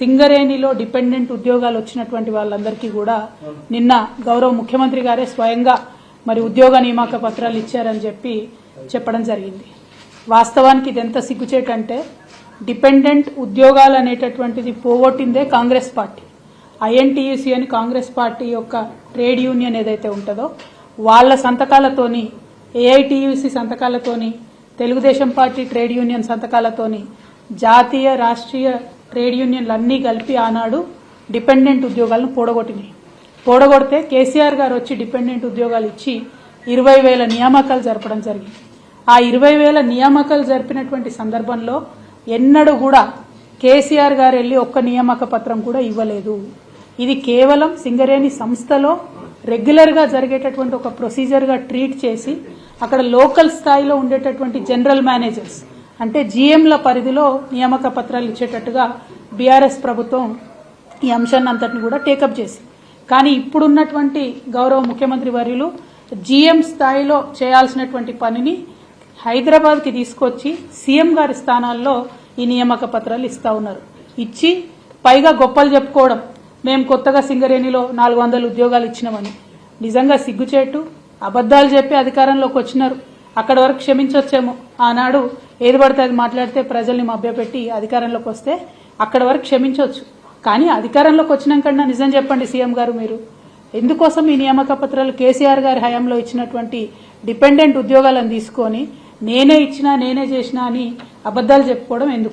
సింగరేణిలో డిపెండెంట్ ఉద్యోగాలు వచ్చినటువంటి వాళ్ళందరికీ కూడా నిన్న గౌరవ ముఖ్యమంత్రి గారే స్వయంగా మరి ఉద్యోగ నియామక పత్రాలు ఇచ్చారని చెప్పడం జరిగింది. వాస్తవానికి ఇది ఎంత సిగ్గుచేటంటే డిపెండెంట్ ఉద్యోగాలు అనేటటువంటిది పోగొట్టిందే కాంగ్రెస్ పార్టీ. ఐఎన్టీయూసీ అని కాంగ్రెస్ పార్టీ యొక్క ట్రేడ్ యూనియన్ ఏదైతే ఉంటుందో వాళ్ళ సంతకాలతోని, ఏఐటీయూసీ సంతకాలతోని, తెలుగుదేశం పార్టీ ట్రేడ్ యూనియన్ సంతకాలతోని జాతీయ రాష్ట్రీయ ట్రేడ్ యూనియన్లు అన్నీ కలిపి ఆనాడు డిపెండెంట్ ఉద్యోగాలను పోడగొడితే కేసీఆర్ గారు వచ్చి డిపెండెంట్ ఉద్యోగాలు ఇచ్చి 20,000 నియామకాలు జరపడం జరిగింది. ఆ 20,000 నియామకాలు జరిపినటువంటి సందర్భంలో ఎన్నడూ కూడా కేసీఆర్ గారు వెళ్ళి ఒక్క నియామక పత్రం కూడా ఇవ్వలేదు. ఇది కేవలం సింగరేణి సంస్థలో రెగ్యులర్గా జరిగేటటువంటి ఒక ప్రొసీజర్గా ట్రీట్ చేసి అక్కడ లోకల్ స్థాయిలో ఉండేటటువంటి జనరల్ మేనేజర్స్ అంటే జీఎంల పరిధిలో నియామక పత్రాలు ఇచ్చేటట్టుగా బీఆర్ఎస్ ప్రభుత్వం ఈ అంశాన్ని అంతటిని కూడా టేకప్ చేసి, కానీ ఇప్పుడున్నటువంటి గౌరవ ముఖ్యమంత్రి వర్యులు జీఎం స్థాయిలో చేయాల్సినటువంటి పనిని హైదరాబాద్కి తీసుకొచ్చి సీఎం గారి స్థానాల్లో ఈ నియామక పత్రాలు ఇస్తా ఉన్నారు. ఇచ్చి పైగా గొప్పలు చెప్పుకోవడం, మేము కొత్తగా సింగరేణిలో 400 ఉద్యోగాలు ఇచ్చినామని. నిజంగా సిగ్గుచేటు. అబద్దాలు చెప్పి అధికారంలోకి వచ్చినారు. అక్కడి వరకు క్షమించొచ్చేమో. ఆనాడు ఏది పడితే అది మాట్లాడితే ప్రజల్ని మభ్యపెట్టి అధికారంలోకి వస్తే అక్కడి వరకు క్షమించవచ్చు. కానీ అధికారంలోకి వచ్చినాకన్నా నిజం చెప్పండి సీఎం గారు, మీరు ఎందుకోసం ఈ నియామక పత్రాలు కేసీఆర్ గారి హయాంలో ఇచ్చినటువంటి డిపెండెంట్ ఉద్యోగాలను తీసుకొని నేనే ఇచ్చినా నేనే చేసినా అని అబద్దాలు చెప్పుకోవడం ఎందుకు?